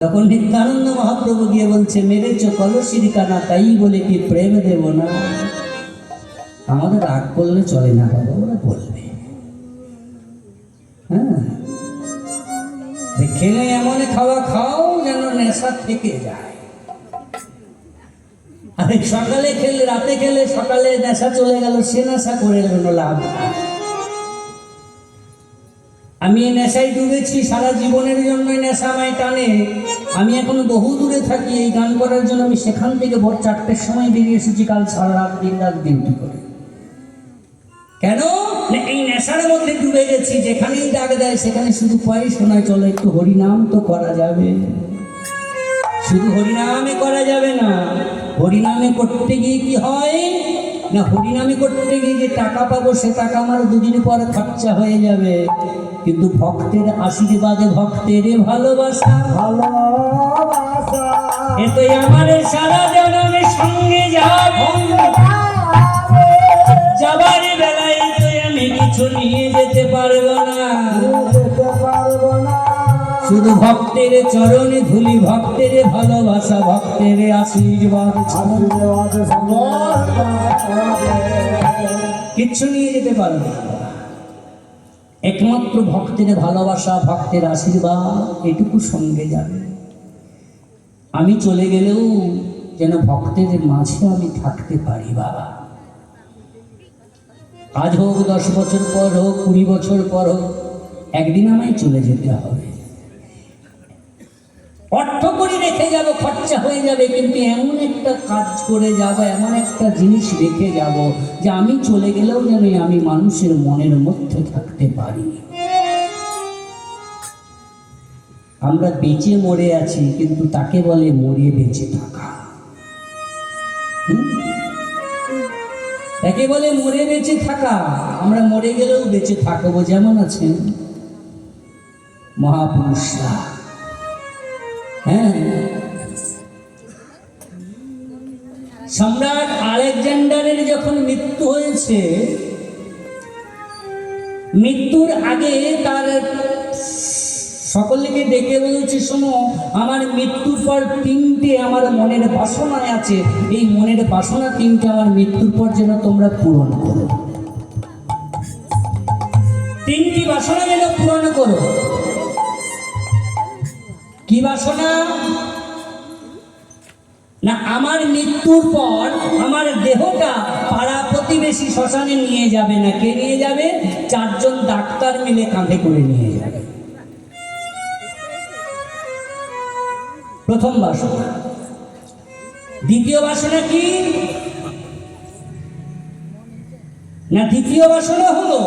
তখন নিত্যানন্দ মহাপ্রভু গিয়ে বলছে, মেরেছ কলসির কানা, তাই বলে কি প্রেম দেব না? আমাদের রাগ করলে চলে না বাবা, ওরা বলবে। হ্যাঁ, খেলে এমন খাওয়া খাও যেন নেশা থেকে যায়। আরে সকালে খেলে, রাতে খেলে, সকালে নেশা চলে গেল, সে নেশা করে কোনো লাভ না। আমি নেশায় ডুবেছি সারা জীবনের জন্য, নেশা আমায় টানে। আমি এখন বহু দূরে থাকি এই গান করার জন্য। আমি সেখান থেকে ভোর 4টের সময় বেরিয়ে এসেছি কাল সারা রাত দিন রাত ডিউটি করে। কেন? এই নেশার মধ্যে ডুবে গেছি। যেখানেই ডাক দেয় সেখানে শুধু পয় শোনায়, চলো একটু হরিনাম তো করা যাবে। শুধু হরিনামে করা যাবে না, হরিনামে করতে গিয়ে কি হয় না, হরিনামে করতে গিয়ে যে টাকা পাবো সে টাকা আমার দুদিন পর খরচা হয়ে যাবে। কিন্তু ভক্তের আশীর্বাদে, ভক্তের ভালোবাসা, ভালোবাসা এতে আমার সারা জনমের সঙ্গে যাবে। যাবার বেলায় তো আমি কিছু নিয়ে যেতে পারবো না, শুধু ভক্তের চরণে ধুলি, ভক্তের ভালোবাসা, ভক্তের আশীর্বাদ, কিচ্ছু নিয়ে যেতে পারবো না। একমাত্র ভক্তের ভালোবাসা, ভক্তের আশীর্বাদ এটুকু সঙ্গে যাবে। আমি চলে গেলেও যেন ভক্তের মাঝে আমি থাকতে পারি বাবা। আজ হোক, 10 বছর পর হোক, 20 বছর পর হোক, একদিন আমায় চলে যেতে হবে। অর্থ করে রেখে যাব, খরচা হয়ে যাবে, কিন্তু এমন একটা কাজ করে যাব, এমন একটা জিনিস রেখে যাব যে আমি চলে গেলেও যেন আমি মানুষের মনের মধ্যে থাকতে পারি। আমরা বেঁচে মরে আছি, কিন্তু তাকে বলে মরে বেঁচে থাকা। তাকে বলে মরে বেঁচে থাকা। আমরা মরে গেলেও বেঁচে থাকবো। যেমন আছেন মহাপুরুষরা। হ্যাঁ, সম্রাট আলেকজান্ডারের যখন মৃত্যু হয়েছে, মৃত্যুর আগে তার সকলকে ডেকে বলছে, শোনো, আমার মৃত্যুর পর 3টে আমার মনের বাসনায় আছে, এই মনের বাসনা 3টে আমার মৃত্যুর পর যেন তোমরা পূরণ করো। 3টি বাসনা যেন পূরণ করো। কি বাসনা? না, আমার মৃত্যুর পর আমার দেহটা পাড়া প্রতিবেশী শ্মশানে নিয়ে যাবে না। কে নিয়ে যাবে? 4 জন ডাক্তার মিলে কাঁধে করে নিয়ে যাবে। প্রথম বাসনা। দ্বিতীয় বাসনা কি না, দ্বিতীয় বাসনা হলো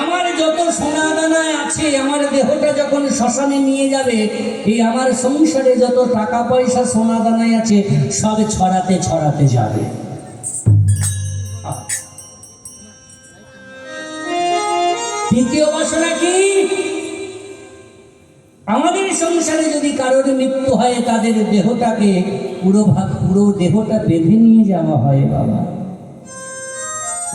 আমার যত সোনা দানায় আছে, আমার দেহটা যখন শ্মশানে নিয়ে যাবে, এই আমার সংসারে যত টাকা পয়সা সোনা দানায় আছে সব ছড়াতে ছড়াতে যাবে। তৃতীয় বাসনা কি? আমাদের সংসারে যদি কারোর মৃত্যু হয়, তাদের দেহটাকে পুরো দেহটা বেঁধে নিয়ে যাওয়া হয় বাবা।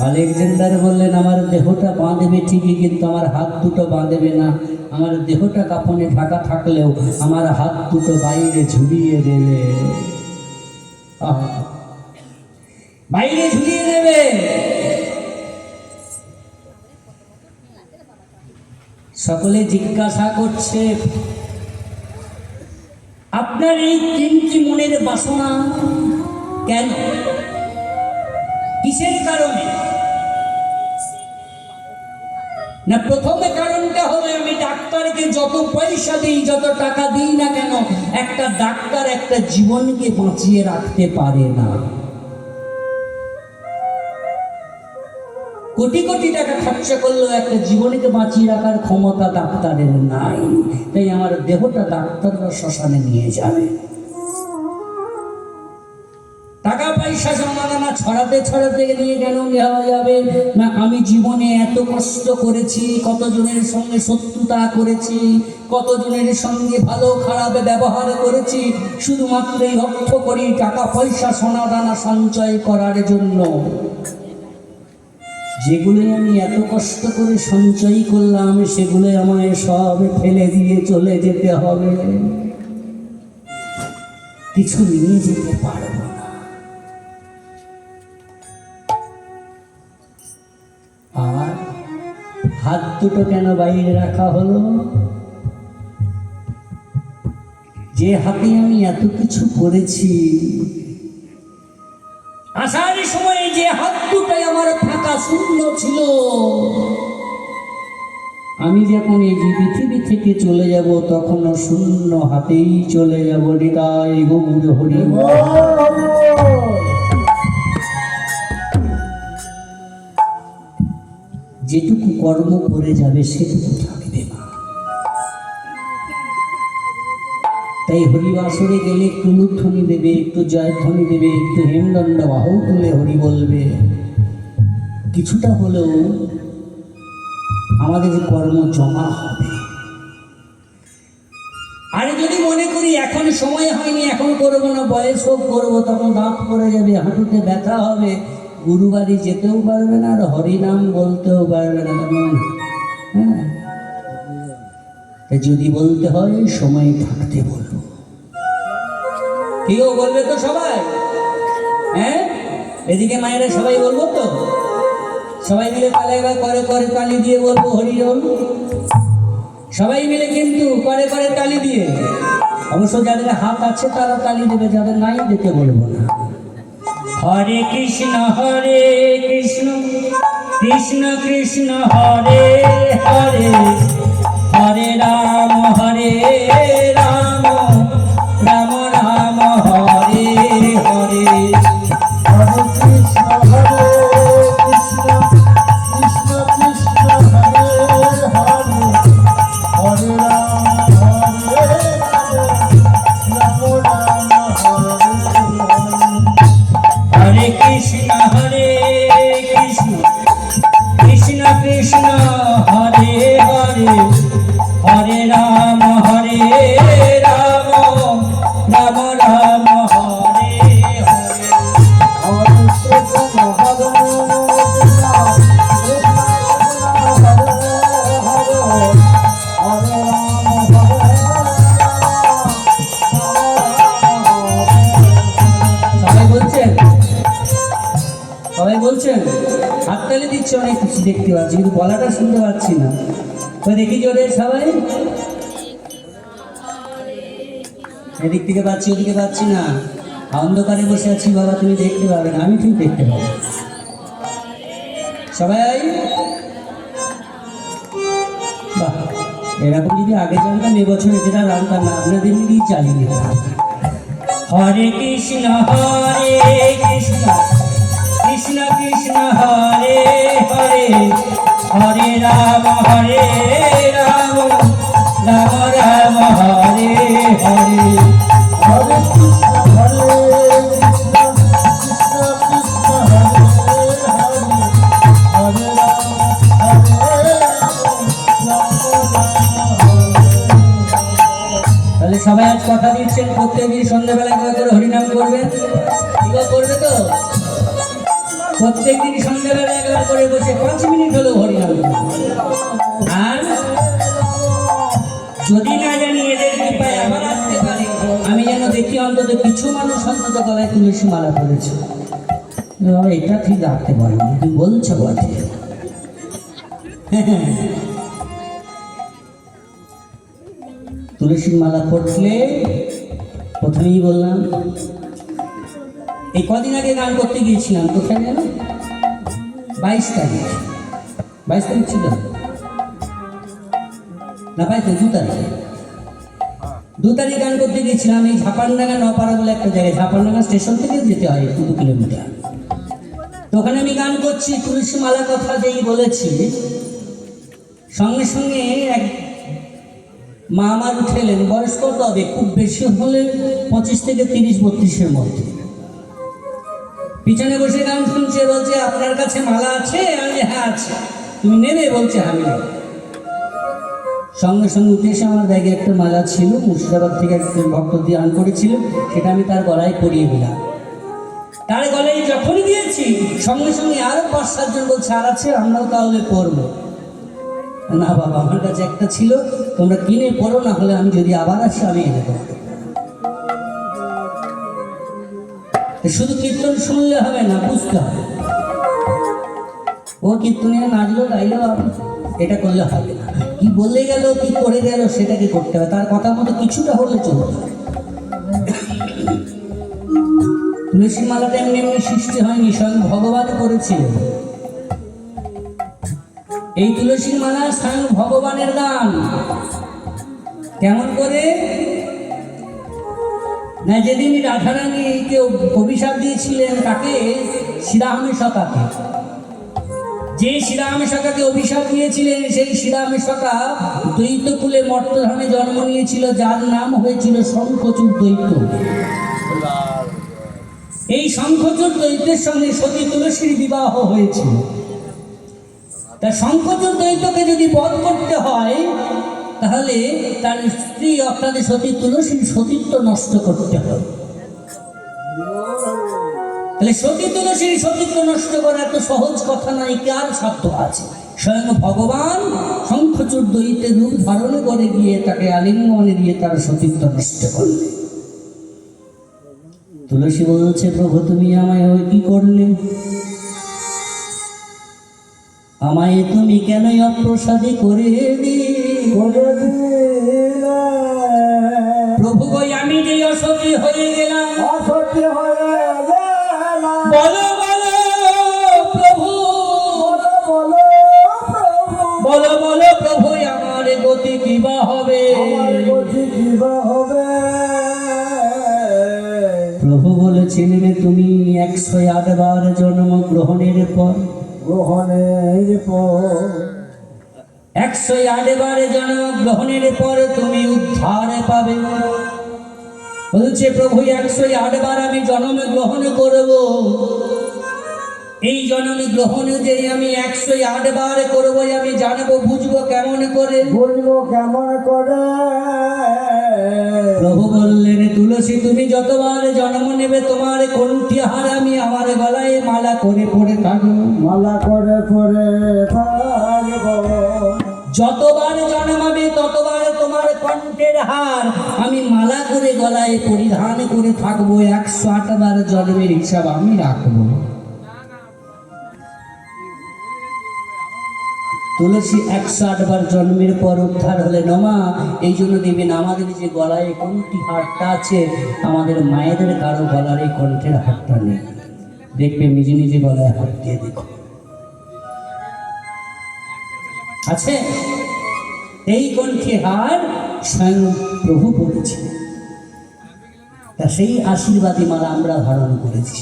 আলেকজান্ডার বললেন, আমার দেহটা বাঁধবে ঠিকই, কিন্তু আমার হাত দুটো বাঁধবে না। আমার দেহটা কাফনে ঢাকা থাকলেও আমার হাত দুটো বাইরে ঝুলিয়ে দেবে, বাইরে ঝুলিয়ে দেবে। সকলে জিজ্ঞাসা করছে, আপনার এই 3টি মনের বাসনা কেন? কিসের কারণে? না, প্রথমে কারণটা হলো, আমি ডাক্তারকে যত পয়সা দিই, যত টাকা দিই না কেন, একটা ডাক্তার একটা জীবনকে বাঁচিয়ে রাখতে পারে না। কোটি কোটি টাকা খরচা করলেও একটা জীবনকে বাঁচিয়ে রাখার ক্ষমতা ডাক্তারের নাই। তাই আমার দেহটা ডাক্তাররা শ্মশানে নিয়ে যাবে। টাকা পয়সা জমাদানা ছড়াতে ছড়াতে নিয়ে কেন নেওয়া যাবে না? আমি জীবনে এত কষ্ট করেছি, কতজনের সঙ্গে শত্রুতা করেছি, কতজনের সঙ্গে ভালো খারাপ ব্যবহার করেছি, শুধুমাত্র এই অর্থ করি টাকা পয়সা সোনা দানা সঞ্চয় করার জন্য। যেগুলোই আমি এত কষ্ট করে সঞ্চয় করলাম সেগুলো আমায় সব ফেলে দিয়ে চলে যেতে হবে, কিছু নিয়ে যেতে পারবো না। আর হাত দুটো কেন বাইরে রাখা হলো? যে হাতে আমি এত কিছু করেছি, আসার সময় যে হাত দুটাই আমার ফাঁকা শূন্য ছিল, আমি যখন এই যে পৃথিবী থেকে চলে যাব তখনও শূন্য হাতেই চলে যাব। হৃদয় গৌর হরি। যেটুকু কর্ম করে যাবে সেটুকু থাকবে না। তাই হরিবাসরে গেলে একটু লুধ্বনি দেবে, একটু জয়ধ্বনি দেবে, একটু হেমদণ্ড বাহু তুলে হরি বলবে, কিছুটা হলেও আমাদের কর্ম জমা হবে। আর যদি মনে করি এখন সময় হয়নি, এখন করবো না, বয়স হোক করবো, তখন দাঁত পড়ে যাবে, হাঁটুতে ব্যথা হবে, গুরুবাড়ি যেতেও পারবে না, আর হরিনাম বলতেও পারবে না তখন। হ্যাঁ, যদি বলতে হয় সময় থাকতে বলবো। কেউ বলবে তো সবাই? হ্যাঁ, এদিকে মায়েরা সবাই বলবো তো, সবাই মিলে তাহলে এবার করে করে তালি দিয়ে বলবো হরি বল। সবাই মিলে কিন্তু করে করে তালি দিয়ে, অবশ্য যাদের হাত আছে তারা তালি দেবে, যাদের নাই দিতে বলবো না। হরে কৃষ্ণ কৃষ্ণ কৃষ্ণ হরে হরে, হরে রাম রাম রাম হরে হরে। হরে কৃষ্ণ কৃষ্ণ কৃষ্ণ কৃষ্ণ হরে হরে, হরে রাম রাম রাম হরে হরে। হরে কৃষ্ণ কৃষ্ণ কৃষ্ণ হরে হরে, হরে রাম রাম রাম হরে হরে। হরে কৃষ্ণ হরে কৃষ্ণ কৃষ্ণ হরে হরে, হরে রাম সবাই বলছেন? সবাই বলছেন? হাততালি দিচ্ছে, অনেক কিছু দেখতে পাচ্ছি, কিন্তু গলাটা শুনতে পাচ্ছি না। তো দেখি জোরে সবাই। এদিক থেকে পাচ্ছি, ওদিকে পাচ্ছি না। অন্ধকারে বসে আছি বাবা, তুমি দেখতে পাবে না, আমি ঠিক দেখতে পাবো। সবাই বাহ, এরকম যদি আগে জানতাম এবছর যেটা জানতাম না, আপনাদের নিয়েই চালিয়ে দিতাম। হরে কৃষ্ণ কৃষ্ণ কৃষ্ণ হরে হরে, হরে রাম রাম রাম হরে হরে। হরে কৃষ্ণ কৃষ্ণ কৃষ্ণ হরে হরে, হরে রাম তাহলে সবাই আজ কথা দিচ্ছেন প্রত্যেকদিন সন্ধ্যাবেলায় করে করে হরিনাম করবেন। এগুলো করবে তো? প্রত্যেকদিন সন্ধ্যাবেলায় একবার করে বসে 5 মিনিট হলেও হরিনাম করবে। আর যদি না জানি এদের কৃপায় আবার আসতে পারে, আমি যেন দেখি অন্তত কিছু মানুষ অন্তত গলায় তুলসী মালা করেছে। এটা ঠিক রাখতে পারিনি, তুমি বলছো বটে। তুলসীর মালা পড়লে প্রথমেই বললাম, এই কদিন আগে গান করতে গিয়েছিলাম, কোথায় যেন 22 তারিখ, 22 তারিখ ছিল না, 2 তারিখ গান করতে গিয়েছিলাম। এই ঝাপানডাঙ্গা নপাড়া বলে একটা জায়গায়, ঝাপানডাঙ্গা স্টেশন থেকে যেতে হয় 2 কিলোমিটার। তো ওখানে আমি গান করছি, তুলসী মালা কথা যেই বলেছি, সঙ্গে সঙ্গে এক মা আমার উঠে এলেন। বয়স কত হবে? খুব বেশি হলে 25 থেকে 30-32-এর মধ্যে। পিছনে বসে গান শুনছে, বলছে আপনার কাছে মালা আছে? আমি হ্যাঁ আছে। তুমি নেবে? বলছে আমি নেব। সঙ্গে সঙ্গে উঠে এসে আমার ব্যাগে একটা মালা ছিল, মুর্শিদাবাদ থেকে একজন ভক্ত দিয়ে আন করেছিল, সেটা আমি তার গলায় পরিয়ে দিলাম। তার গলায় যখনই দিয়েছি সঙ্গে সঙ্গে আরো 5-7 জন বলছে আর আছে, আমরাও তাহলে পড়বো। না বাবা, আমার কাছে একটা ছিল, তোমরা কিনে পড়ো, না হলে আমি যদি আবার আসি আমি এনে দেবো। শুধু কীর্তন শুনলে হবে না, বুঝতে হবে। ও কীর্তনিয়া নাচলো গাইলো, এটা করলে হবে না। কি বলে গেল, কি করে গেল, সেটাকে করতে হবে। তার কথা মতো কিছুটা হলে চলবে। তুলসী মালাটা এমনি এমনি সৃষ্টি হয়নি, স্বয়ং ভগবান করেছিলেন। এই তুলসীর মালা স্বয়ং ভগবানের দান। কেমন করে না, যেদিন রাধারানীকে অভিশাপ দিয়েছিলেন তাকে, শ্রীরামেশকাকে, যে শ্রীরামেশকাকে অভিশাপ দিয়েছিলেন, সেই শ্রীরামেশকা দ্বৈতকুলে মর্তধামে জন্ম নিয়েছিল, যার নাম হয়েছিল শঙ্খচূড় দ্বৈত। এই শঙ্খচূড় দ্বৈতের সঙ্গে সতী তুলসীর বিবাহ হয়েছিল। তা শঙ্খচূড় দ্বৈতকে যদি বধ করতে হয়, তাহলে তার স্ত্রী অর্থাৎ সতী তুলসীর সতীত্ব নষ্ট করতে হবে। তাহলে সতী তুলসীর সতীত্ব নষ্ট করা এত সহজ কথা নয়, কার সাধ্য আছে? স্বয়ং ভগবান শঙ্খচূড় দ্বৈতের রূপ ধারণ করে গিয়ে তাকে আলিঙ্গনে দিয়ে তার সতীত্ব নষ্ট করলে। তুলসী বলছে, প্রভু তুমি আমায় ওই কি করলে? আমায় তুমি কেন অপ্রসাদী করে প্রভু গো, আমি যে অসতী হয়ে গেলাম। বলো বলো প্রভু, বলো বলো প্রভু, আমার গতি কিবা হবে? প্রভু বলেছিলেন, তুমি 108 বার জন্ম গ্রহণের পর 108 বার জন্ম গ্রহণের পর তুমি উদ্ধার পাবে। বলছে প্রভু 108 বার আমি জন্ম গ্রহণ করব। এই জন্ম গ্রহণ যে আমি 108 বার করবো, আমি জানবো, বুঝবো কেমন করে? প্রভু বললেন, তুলসী তুমি যতবার জন্ম নেবে, তোমার কণ্ঠী হার আমি আমার গলায় মালা করে পরে থাকবো। যতবার জন্মাবে ততবার তোমার কণ্ঠের হার আমি মালা করে গলায় পরিধান করে থাকবো। 108 বার জন্মের হিসাব আমি রাখবো। তুলসী 108 বার জন্মের পর উদ্ধার হলে নমা। এই জন্য দেবেন, আমাদের যে গলায় কণ্ঠী হারটা আছে, আমাদের মায়েদের কারো গলার এই কণ্ঠের হারটা নেই। দেখবে নিজে নিজে গলায় হাত দিয়ে দেখো, আছে এই কণ্ঠী হার স্বয়ং প্রভু পড়েছে। তা সেই আশীর্বাদী মালা আমরা ধারণ করেছি।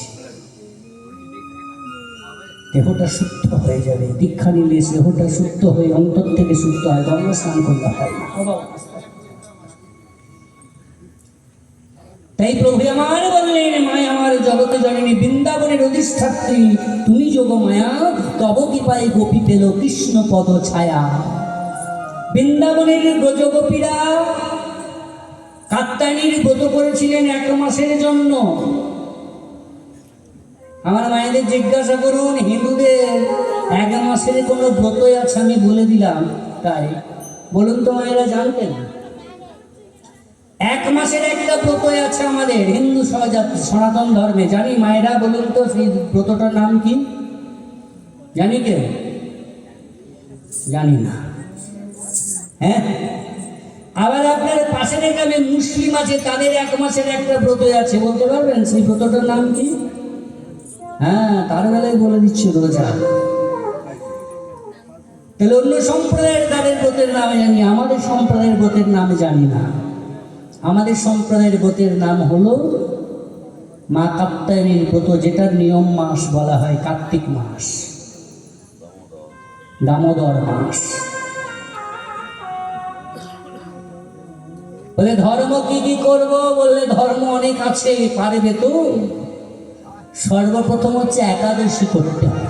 দেহটা শুদ্ধ হয়ে যাবে, দীক্ষা নিলে দেহটা শুদ্ধ হয়ে অন্তর থেকে শুদ্ধ হয়, গঙ্গা স্নান করতে হয় না। তাই প্রভু আমার বললেন, মায়া আমার জগতে জননী, বৃন্দাবনের অধিষ্ঠাত্রী তুমি যোগ মায়া, তব কৃপায় গোপী পেল কৃষ্ণ পদ ছায়া। বৃন্দাবনের ব্রজগোপীরা কাত্যায়নীর ব্রত করেছিলেন 1 মাসের জন্য। আমার মায়েদের জিজ্ঞাসা করুন, হিন্দুদের 1 মাসের কোনো ব্রত আছে? আমি বলে দিলাম, তাই বলুন তো মায়েরা, জানতেন? 1 মাসের একটা ব্রত আছে আমাদের হিন্দু সনাতন ধর্মে। জানি মায়েরা, বলুন তো সেই ব্রতটার নাম কি? জানি কেউ? জানি না। হ্যাঁ, আবার আপনার পাশের গ্রামে মুসলিম আছে, তাদের 1 মাসের একটা ব্রত আছে, বলতে পারবেন সেই ব্রতটার নাম কি? হ্যাঁ, তার বেলায় বলে দিচ্ছি, রোজা। তাহলে অন্য সম্প্রদায়ের তাদের ব্রতের নাম জানি, আমাদের সম্প্রদায়ের ব্রতের নাম জানি না। আমাদের সম্প্রদায়ের ব্রতের নাম হলো মা কাত্যায়নীর ব্রত, যেটার নিয়ম মাস বলা হয় কার্তিক মাস, দামোদর মাস। বলে ধর্ম কি কি করবো? বললে ধর্ম অনেক আছে, পারবে তো? সর্বপ্রথম হচ্ছে একাদশী করতে হবে।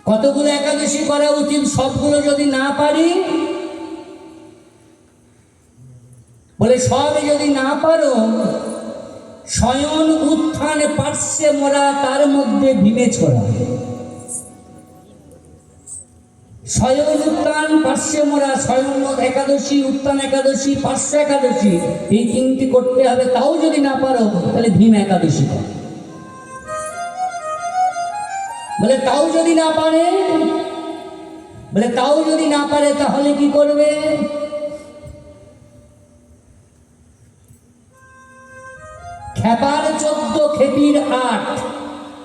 কতগুলো একাদশী করা উচিত? সবগুলো যদি না পারি, বলে সব যদি না পারো শয়ন উত্থান পার্শ্বে মোরা তার মধ্যে ভীমে ছোড়া। শয়ন উত্থান পার্শ্বে মোরা, শয়ন একাদশী, উত্থান একাদশী, পার্শ্ব একাদশী, এই তিনটি করতে হবে। তাও যদি না পারো তাহলে ভীম একাদশী করো। বলে তাও যদি না পারে, বলে তাও যদি না পারে তাহলে কি করবে? খেপার 14 খেপির 8,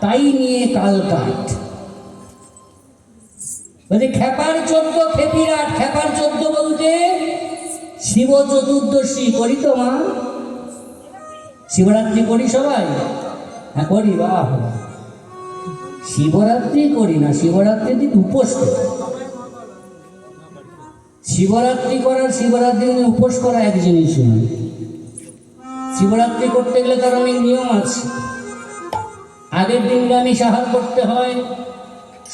তাই নিয়ে কাল কাট। বলছে খেপার 14 খেপির 8, খেপার 14 বলতে শিব চতুর্দশী করি তো মা? শিবরাত্রি করি সবাই? হ্যাঁ করি, বাহ। শিবরাত্রি করি না, শিবরাত্রির দিন উপোস করি। শিবরাত্রি করার শিবরাত্রির দিন উপোস করা এক জিনিস নয়। শিবরাত্রি করতে গেলে তার অনেক নিয়ম আছে। আগের দিন নিরামিষ আহার করতে হয়।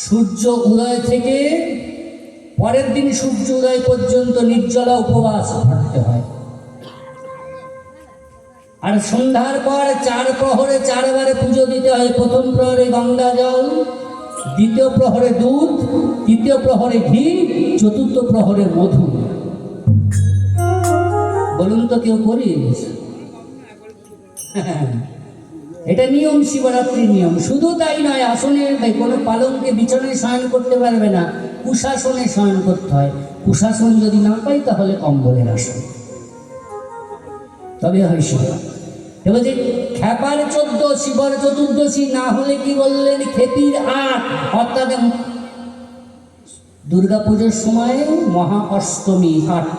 সূর্য উদয় থেকে পরের দিন সূর্য উদয় পর্যন্ত নির্জলা উপবাস থাকতে হয়। আর সন্ধ্যার পর 4 প্রহরে 4 বারে পুজো দিতে হয়। প্রথম প্রহরে গঙ্গা জল, দ্বিতীয় প্রহরে দুধ, তৃতীয় প্রহরে ঘি, চতুর্থ প্রহরে মধু। বলুন তো কেউ করিস? এটা নিয়ম, শিবরাত্রির নিয়ম। শুধু তাই নয়, আসনে কোনো পালঙ্কে বিছানায় শয়ন করতে পারবে না, কুশাসনে শয়ন করতে হয়। কুশাসন যদি না পাই তাহলে কম্বলের আসন, তবে হয় শিবরাত্রি। এবার যে খেপার 14 শিবর চতুর্দশী না হলে কি বললেন? খেপির 8, অর্থাৎ দুর্গা পুজোর সময় মহা অষ্টমী 8,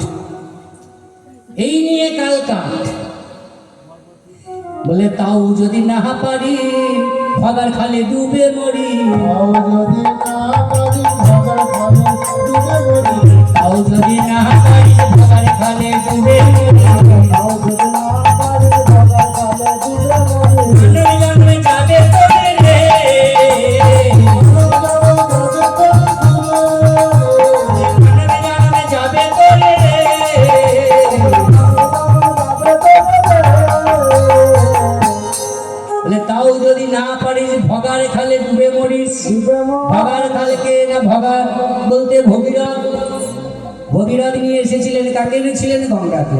এই নিয়ে কাল কাট। বলে তাও যদি না পারি ভগার খালে ডুবে মরি, তাও যদি না পারি ভগার খালে ডুবে মরি, তাও যদি না পারি ভগার খালে ডুবে মরি। তাও যদি না পারি ভগার খালে ডুবে মরি। জন্মে যাবে তোরে রে, জন্মে যাবে তোরে রে। বলে তাও যদি না পারিস ভগার খালে ডুবে মরিস। ভগার খালকে না, ভগা বলতে ভগীরথ। ভগীরথ নিয়ে এসেছিলেন, কাকে এনেছিলেন? গঙ্গাকে।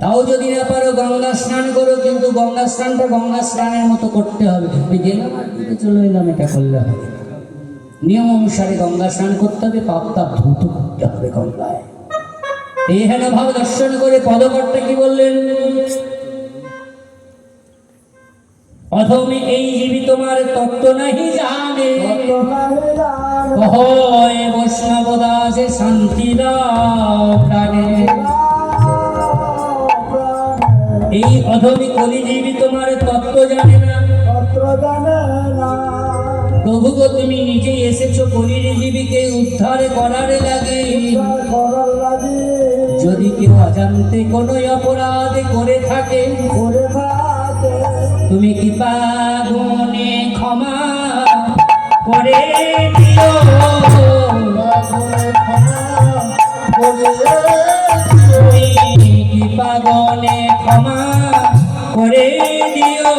তাও যদি না পারো গঙ্গা স্নান করো, কিন্তু গঙ্গা স্নানটা গঙ্গা স্নানের মতো করতে হবে। ওই গেলাম আর দিকে চলে এলাম, এটা করলে হবে? নিয়ম অনুসারে গঙ্গা স্নান করতে হবে, পাপটা ধৌত করতে হবে গঙ্গায়। এই হেন ভাব দর্শন করে পদকর্তা কি বললেন? অধমে এই জীবী তোমার তত্ত্ব নাহি জানে, কহয় বৈষ্ণব দাসে শান্তি দাও প্রাণে। এই অধমী কলিজীবী তোমার তত্ত্ব জানে না। প্রভু গো তুমি নিজেই এসেছো কলির জীবীকে উদ্ধার করার লাগে। যদি কেউ অজান্তে কোনো অপরাধ করে থাকে, তুমি কৃপা গুণে ক্ষমা করে দিও। তুমি কৃপা গুণে ক্ষমা করে দিও।